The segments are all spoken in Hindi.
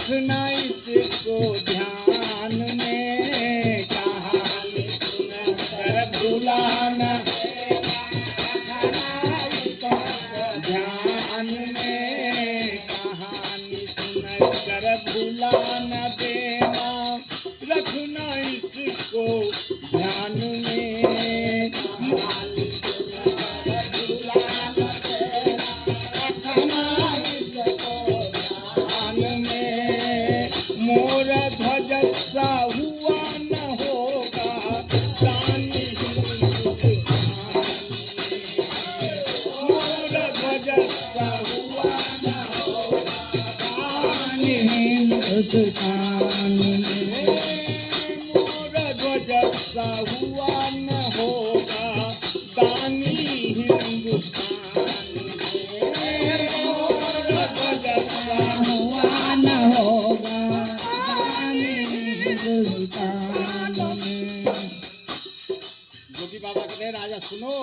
रखना इसको ध्यान में, कहानी सुनकर भुलाना ध्यान में, कहानी सुनकर भुलाना देना, रखना इसको ध्यान में, मोर ध्वज सा हुआ न होगा दानी हिंदुस्तान, मोर ध्वज सा हुआ न होगा दानी हिंदुस्तान में, मोर ध्वज सा हुआ न होगा दानी हिंदुस्तान में, मोर ध्वज सा हुआ न होगा जोगी बाबा कहते राजा सुनो,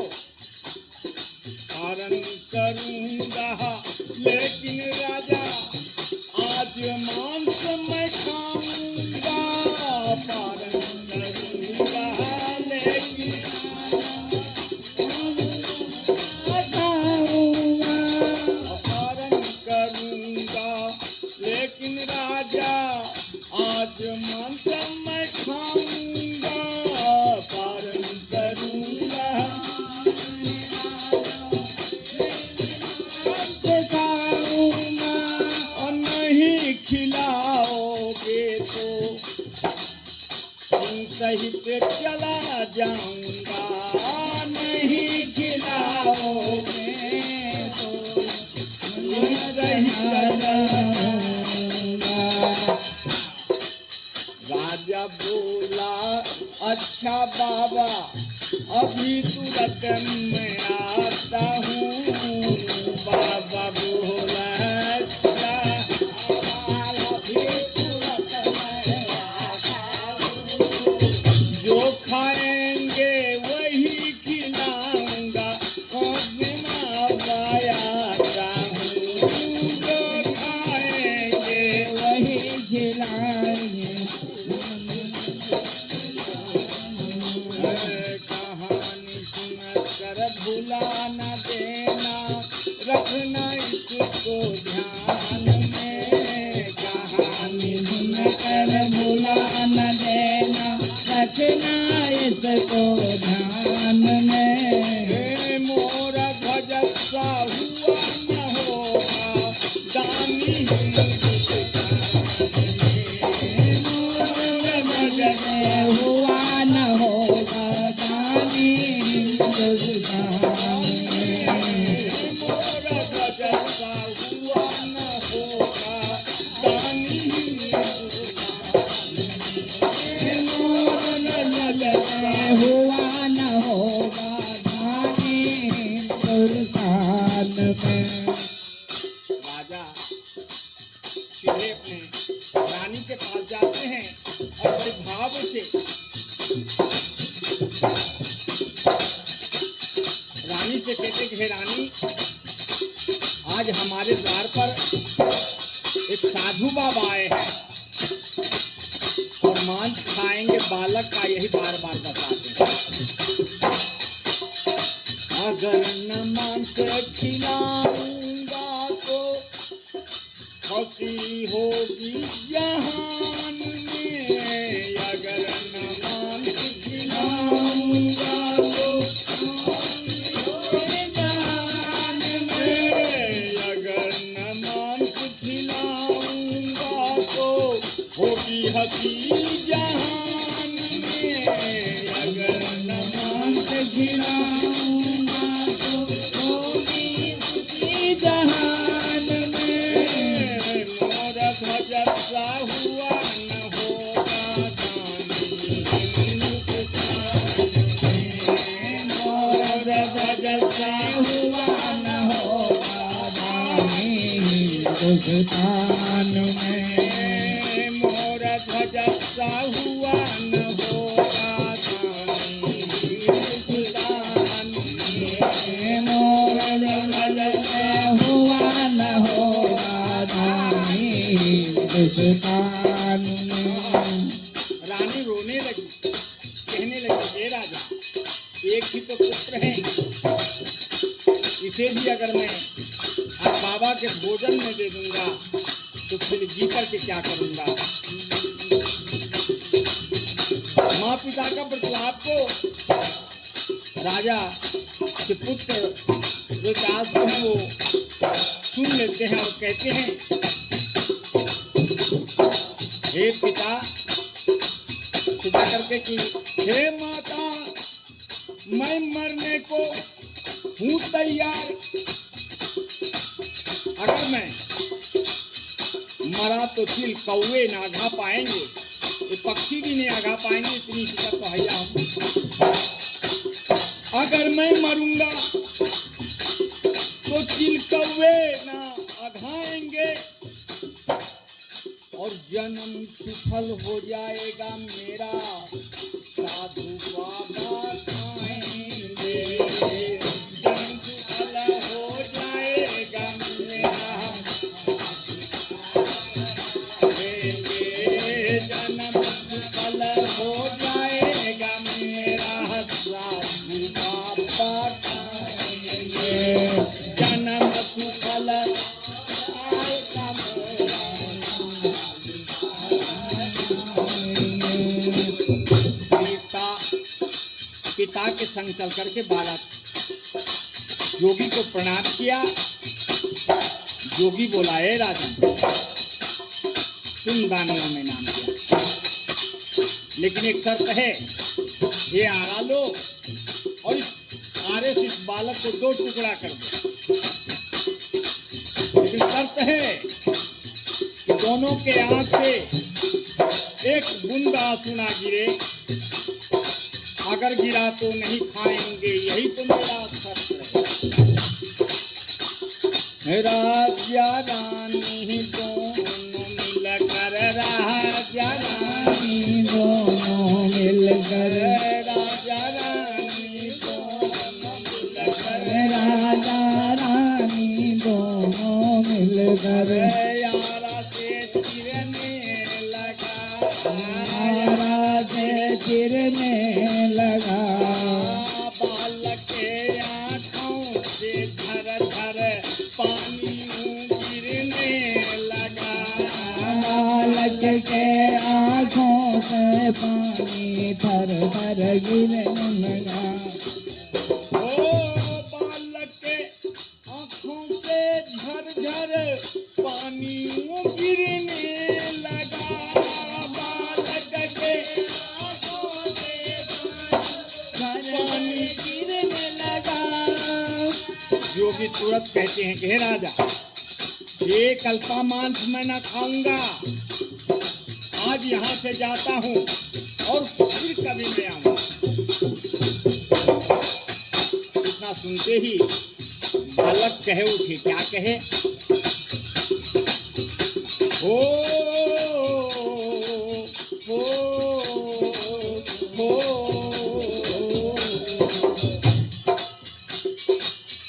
पारण करूंगा लेकिन राजा आज मांस मैं खाऊंगा, पारण करूंगा लेकिन खाऊंगा, पारण करूंगा लेकिन राजा आज मांस मैं खाऊंगा, पारण करूंगा खाऊंगा, और नहीं खिलाओगे तो सहित चला जाऊंगा, नहीं खिलाओगे तो सहित चला जाऊंगा। राजा बोला अच्छा बाबा अभी तुरंत मैं आता हूँ, बाबा बोला अच्छा अभी तुरंत मैं आता हूँ, जो खाएंगे वही खिलाऊंगा, बाबा आता हूँ, जो खाएंगे वही खिलाएंगे, कहानी सुनकर भुलाना देना, रखना इसको ध्यान में, कहानी सुनकर भुलाना देना, रखना इसको ध्यान में, मोरा ध्वज सा हुआ न होगा दानी हुआ न होगा दानी हिंदुस्तान में, मोर ध्वज सा हुआ न होगा दानी हिंदुस्तान में, मोर ध्वज सा हुआ न होगा दानी हिंदुस्तान में। राजा सीधे अपने रानी के पास जाते हैं और बड़े भाव से रानी से कहते कि हे रानी, आज हमारे द्वार पर एक साधु बाबा आए हैं और मांस खाएंगे बालक का, यही बार बार बताते हैं, अगर न मांस खिलाऊंगा तो हंसी होगी जहान में, अगर न मांस खिलाऊंगा तो जहान में, अगर न मांस खिलाऊंगा तो होगी हंसी जहान में, अगर न मांस खिलाऊंगा तो होगी हंसी जहान में, मोर ध्वज सा हुआ न होगा दानी हिंदुस्तान में, मोर ध्वज सा हुआ न होगा दानी हिंदुस्तान में, मोर ध्वज सा हुआ न होगा दानी हिंदुस्तान में, मोर ध्वज सा हुआ न होगा दानी हिंदुस्तान एक ही तो पुत्र है, इसे भी अगर मैं आज बाबा के भोजन में दे दूंगा तो फिर जी करके क्या करूंगा। माँ पिता का प्रतिलाप को राजा के पुत्र जो चाहते हैं वो सुन लेते हैं और कहते हैं, हे पिता, पिता करके कि हे माता, मैं मरने को हूँ तैयार। अगर मैं मरा तो चिल कौवे ना आघा पाएंगे, ये पक्षी भी नहीं आघा पाएंगे, इतनी फिक्र तो हैया हम। अगर मैं मरूंगा तो चिल कौवे ना आघाएंगे और जन्म सफल हो जाएगा मेरा, साधु बाबा खाएंगे। जन्म सफल हो जाएगा मेरा, जन्म सफल हो जाएगा मेरा, साधु बाबा खाएंगे। जन्म सफल पिता के संग चल करके बालक योगी को प्रणाम किया। योगी बोला, हे राजन, तुम दानियों में नाम किया, लेकिन एक शर्त है, ये आरा लो और इस आरे से इस बालक को 2 टुकड़ा कर दो। लेकिन शर्त है कि दोनों के आंख से एक बूंद आंसू ना गिरे, अगर गिरा तो नहीं खाएंगे, यही तो मेरा शर्त है। राजा रानी दोनों मिलकर, राजा रानी दोनों मिलकर, राजा रानी दोनों मिलकर, राजा रानी दोनों मिलकर यारा से चिरने लगा, यारा से चिरने लगा। बालक के आँखों से धर धर पानी गिरने लगा, बालक के आँखों से पानी धर धर गिरने लगा। ओ बालक के आँखों से झर झर पानी गिरने लगा, बालक के पानी गिरने लगा। योगी तुरंत कहते हैं कि हे राजा, ये कल्पा मांस मैं न खाऊंगा, आज यहाँ से जाता हूँ और फिर कभी मैं आऊंगा। इतना सुनते ही बालक कहे उठे, क्या कहे,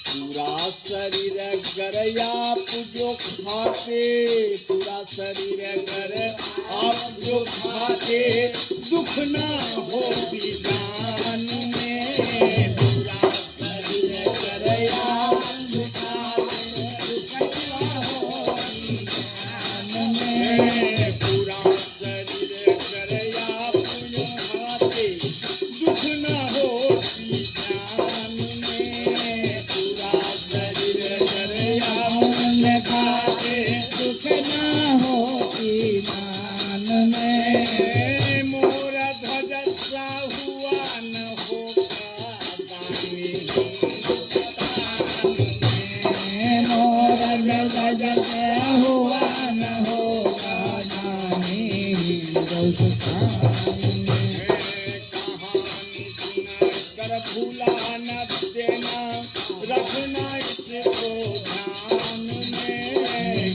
पूरा शरीर गर आप जो खाते, पूरा शरीर गर आप जो खाते, दुख ना हो विधान में। पूरा शरीर गर आप जो खाते, दुख ना हो विधान में। पूरा शरीर गर आप जो खाते, दुख ना हो विधान में। पूरा शरीर गर आप खाते, दुख ना हो विधान में। मोर ध्वज सा हुआ न होगा दानी में, मोर ध्वज सा हुआ न होगा दानी हिंदुस्तान में। कहानी सुना कर भूला न देना, रखना इसको ध्यान में।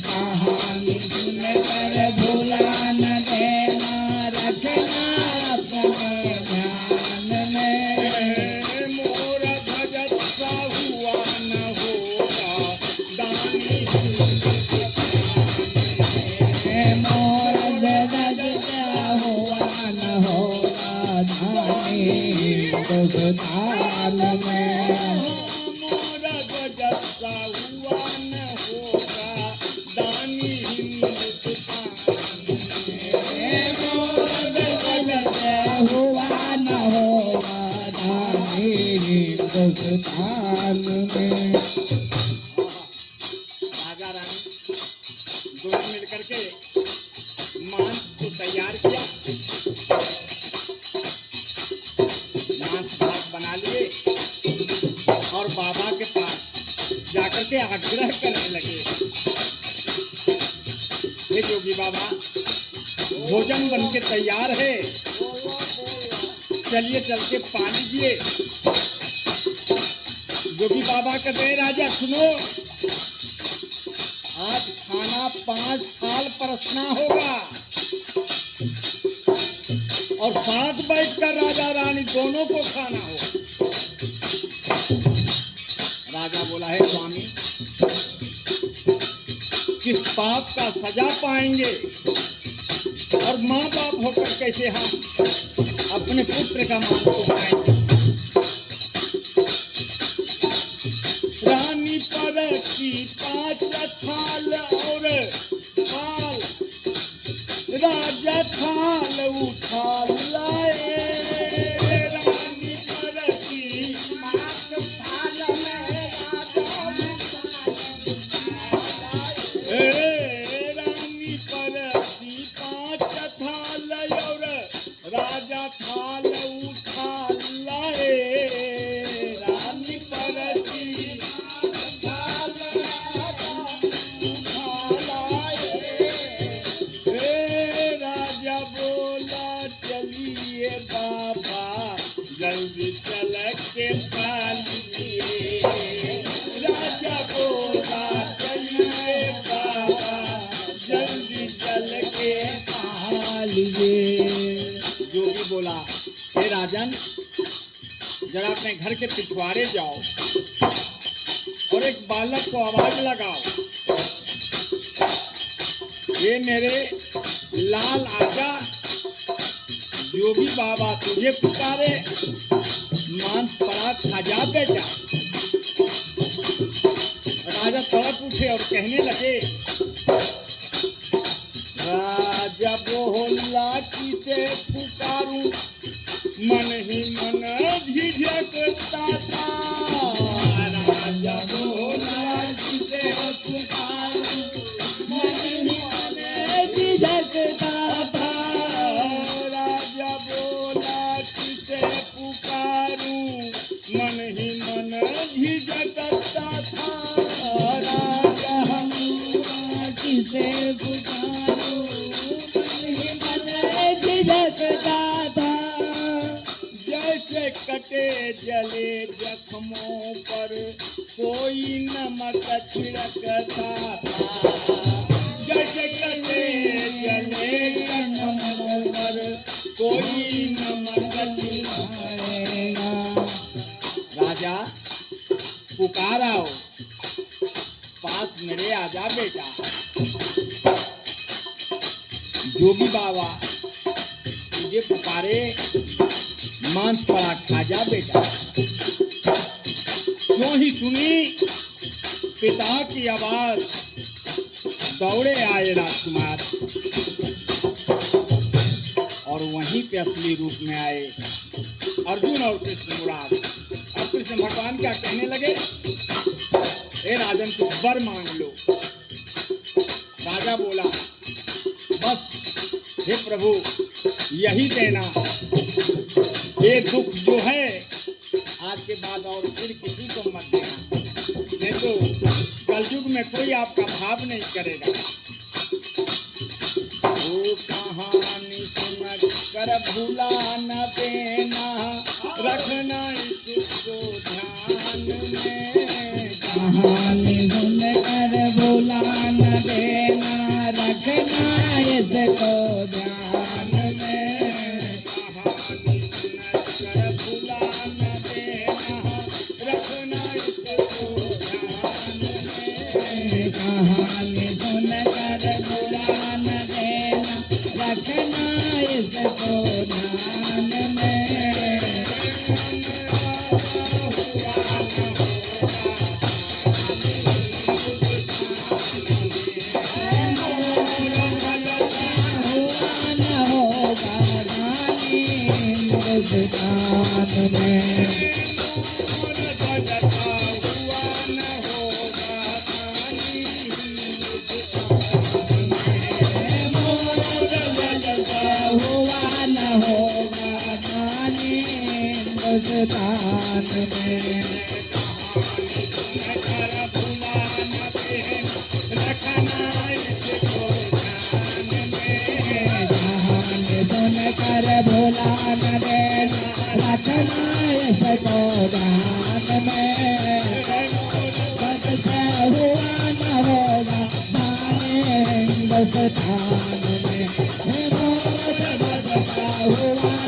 कहानी सुन कर भूला न देना, रखना अपने ध्यान में। मोर ध्वज सा हुआ न होगा दानी मोर ध्वज सा हुआ न होगा दानी हिंदुस्तान हिंदुस्तान में। मोरा गजब सा हुआ न होगा दानी हिंदुस्तान में। हुआ न होगा दानी हिंदुस्तान में। राजा रानी दोनों मिलकर के मांस को तैयार किया, मांस भात बना लिए और बाबा के पास जाकर के आग्रह करने लगे, हे योगी बाबा भोजन बन के तैयार है, चलिए चल के पा लीजिए। योगी बाबा कहते हैं राजा सुनो, आज खाना 5 थाल परसना होगा और साथ बैठकर राजा रानी दोनों को खाना हो। राजा बोला है स्वामी किस पाप का सजा पाएंगे और माँ बाप होकर कैसे हम अपने पुत्र का मान को पाएंगे। रानी पर की 5 थाल और थाल राजा थाल उठा लाए। रानी पर की 5 थाल में रानी पर की 5 थाल और राजा थाल उठा लाए। रानी पर की राजा बोला चलिए बाबा जल्दी चल के पालिए। राजा बोला चलिए बाबा जल्दी चल के पालिए। जोगी बोला हे राजन जरा अपने घर के पिछवाड़े जाओ और एक बालक को आवाज लगाओ, ये मेरे लाल आजा योगी बाबा तुझे पुकारे, मांस पड़ा खा जा बेटा। राजा तड़प उठे और कहने लगे राजा बोला किसे पुकारूं, मन ही मन झिझकता था। राजा बोला किसे पुकारूं, मन ही मन झिझकता था। राजा बोला किसे पुकारूं, मन ही मन झिझकता था। राजा किसे पुकारूं, मन ही मन झिझकता था। जैसे कटे जले जख्मों पर कोई नमक छिड़कता था। जैसे कटे जले जख्मों पर कोई नमक छिड़काएगा। राजा पुकारा पास मेरे आजा बेटा। जोगी बाबा तुझे पुकारे, मांस पड़ा खा जा बेटा। क्यों ही सुनी पिता की आवाज, दौड़े आए राजकुमार और वहीं पे असली रूप में आए अर्जुन और कृष्ण मुराद। और कृष्ण भगवान क्या कहने लगे, ए राजन कुछ वर मांग लो। राजा बोला बस हे प्रभु यही देना, ये दुख जो है आज के बाद और फिर किसी को मत देना, नहीं तो कलयुग में कोई आपका भाव नहीं करेगा। वो कहानी सुन कर भूला न देना, रखना इसको ध्यान में। कहानी सुन कर भूला न देना, रखना इसको ध्यान में। कहानी सुन कर भूला न देना, रखना इसको ध्यान में। कहानी सुन कर भूला न देना, रखना इसको ध्यान में। हिंदुस्तान में बजता हुआ न होगा पानी मोर बजता हुआ न होगा ताली हिंदुस्तान में कर भुला न दें रखना इसको ध्यान में जहान सुन कर भुला न देना रखना इसको ध्यान में बजता हुआ न होगा ताली हिंदुस्तान में मोर बजता हुआ